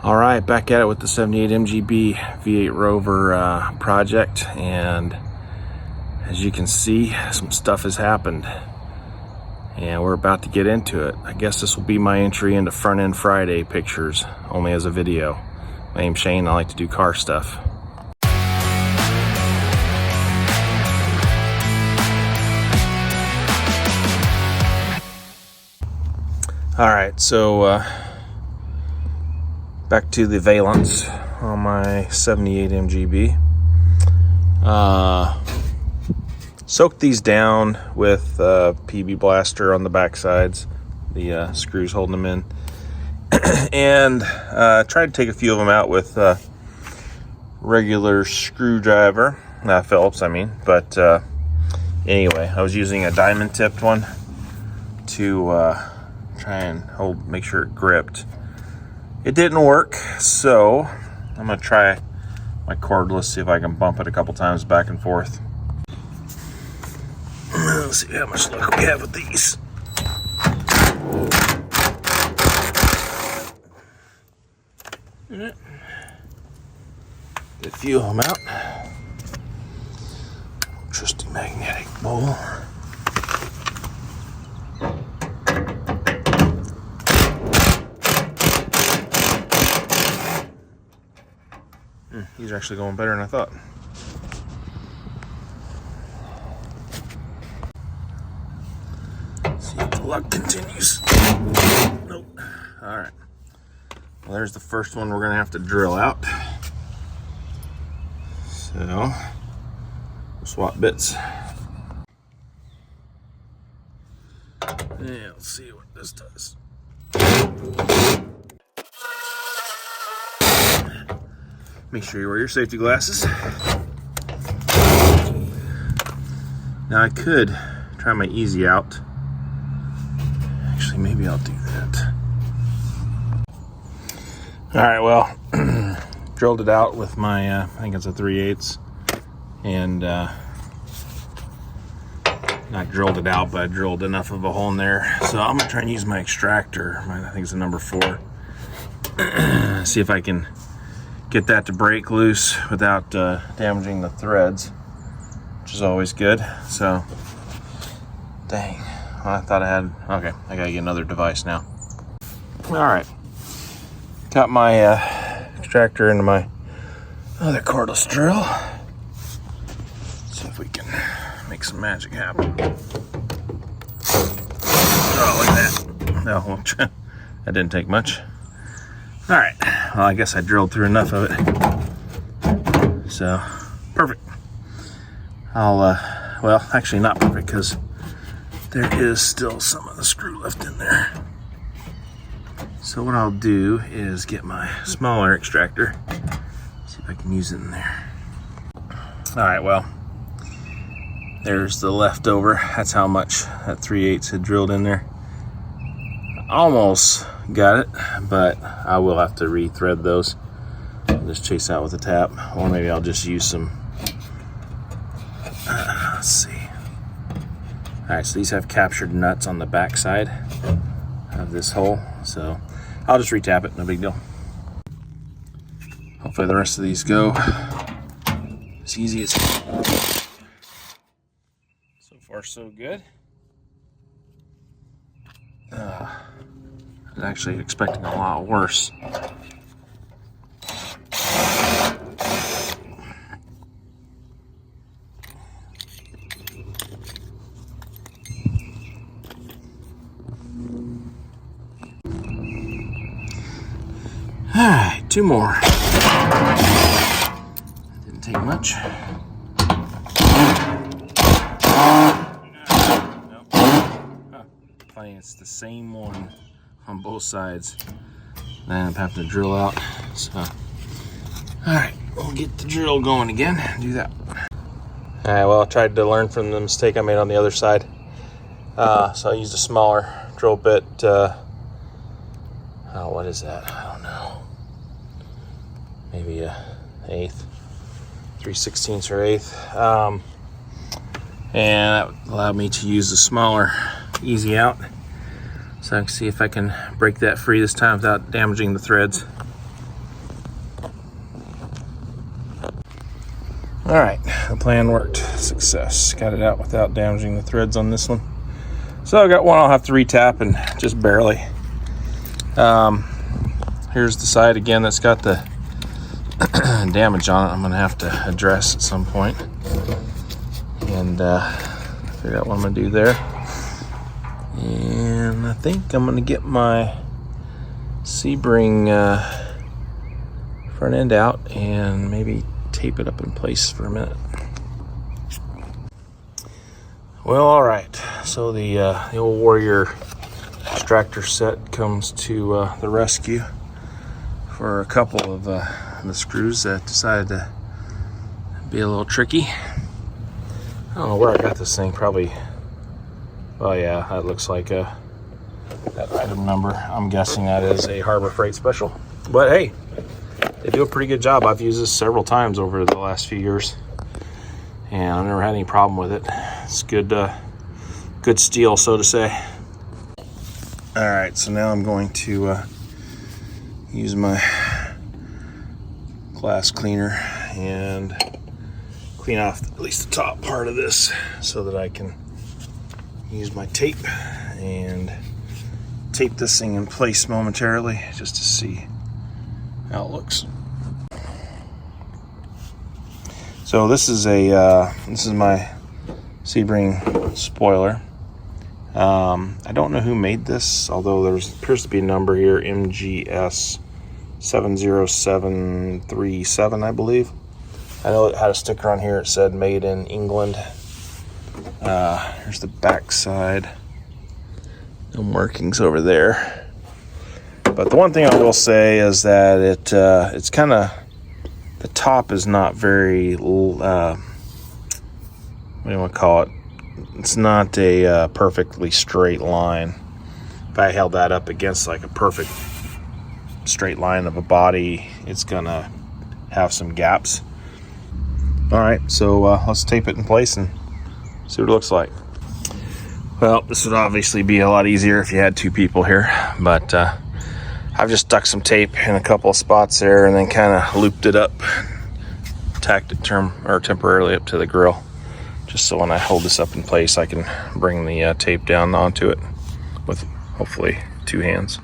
All right, back at it with the 78 MGB V8 Rover project, and as you can see, some stuff has happened and we're about to get into it. I guess this will be my entry into Front End Friday pictures, only as a video. My name's Shane, I like to do car stuff. All right, so back to the valance on my 78 MGB. Soaked these down with PB Blaster on the back sides, the screws holding them in, and tried to take a few of them out with regular screwdriver, Phillips I mean, but anyway, I was using a diamond tipped one to try and make sure it gripped. It didn't work, so I'm gonna try my cordless, see if I can bump it a couple times back and forth. Let's see how much luck we have with these. Get a few of them out. Trusty magnetic bowl. These are actually going better than I thought. See if the luck continues. Nope. All right. Well, there's the first one we're going to have to drill out. So, we'll swap bits. Yeah, let's see what this does. Make sure you wear your safety glasses. Now I could try my easy out. Actually, maybe I'll do that. All right, well, drilled it out with my, I think it's a 3/8, and not drilled it out, but I drilled enough of a hole in there. So I'm gonna try and use my extractor. I think it's a number 4. See if I can get that to break loose without damaging the threads, which is always good. So, dang, well, I thought I had, okay, I gotta get another device now. All right, got my extractor into my other cordless drill. See if we can make some magic happen. Oh, look at that. No, that didn't take much. All right, well, I guess I drilled through enough of it. So, perfect. I'll, well, actually not perfect, because there is still some of the screw left in there. So what I'll do is get my smaller extractor, see if I can use it in there. All right, well, there's the leftover. That's how much that 3/8 had drilled in there. Almost got it, but I will have to re-thread those. I'll just chase out with a tap, or maybe I'll just use some, let's see. All right, so these have captured nuts on the back side of this hole, so I'll just re-tap it, no big deal. Hopefully the rest of these go as easy as so far so good. I was actually expecting a lot worse. Alright, 2 more. Didn't take much. Nope. Huh. Funny, it's the same one on both sides. Then I'm having to drill out. So, all right, we'll get the drill going again. Do that. All right, well, I tried to learn from the mistake I made on the other side. So I used a smaller drill bit. Oh, what is that? I don't know. Maybe a 1/8, 3/16 or 1/8. And that allowed me to use the smaller easy out. So I can see if I can break that free this time without damaging the threads. All right, the plan worked. Success. Got it out without damaging the threads on this one. So I got one I'll have to retap, and just barely. Here's the side again that's got the damage on it. I'm gonna have to address at some point, and figure out what I'm gonna do there. And I think I'm gonna get my Sebring front end out and maybe tape it up in place for a minute. Well, all right. So the old Warrior extractor set comes to the rescue for a couple of the screws that decided to be a little tricky. I don't know where I got this thing. Probably. Oh yeah, that looks like that item number. I'm guessing that is a Harbor Freight special. But hey, they do a pretty good job. I've used this several times over the last few years, and I've never had any problem with it. It's good, good steel, so to say. All right, so now I'm going to use my glass cleaner and clean off at least the top part of this so that I can use my tape and tape this thing in place momentarily just to see how it looks. So this is my Sebring spoiler. I don't know who made this, although there appears to be a number here, MGS 70737, I believe. I know it had a sticker on here. It said made in England. Here's the back side. No markings over there. But the one thing I will say is that it's kind of, the top is not very, what do you want to call it? It's not a perfectly straight line. If I held that up against like a perfect straight line of a body, it's gonna have some gaps. All right, so let's tape it in place and see what it looks like. Well, this would obviously be a lot easier if you had two people here, but I've just stuck some tape in a couple of spots there and then kind of looped it up, tacked it temporarily up to the grill, just so when I hold this up in place, I can bring the tape down onto it with hopefully two hands.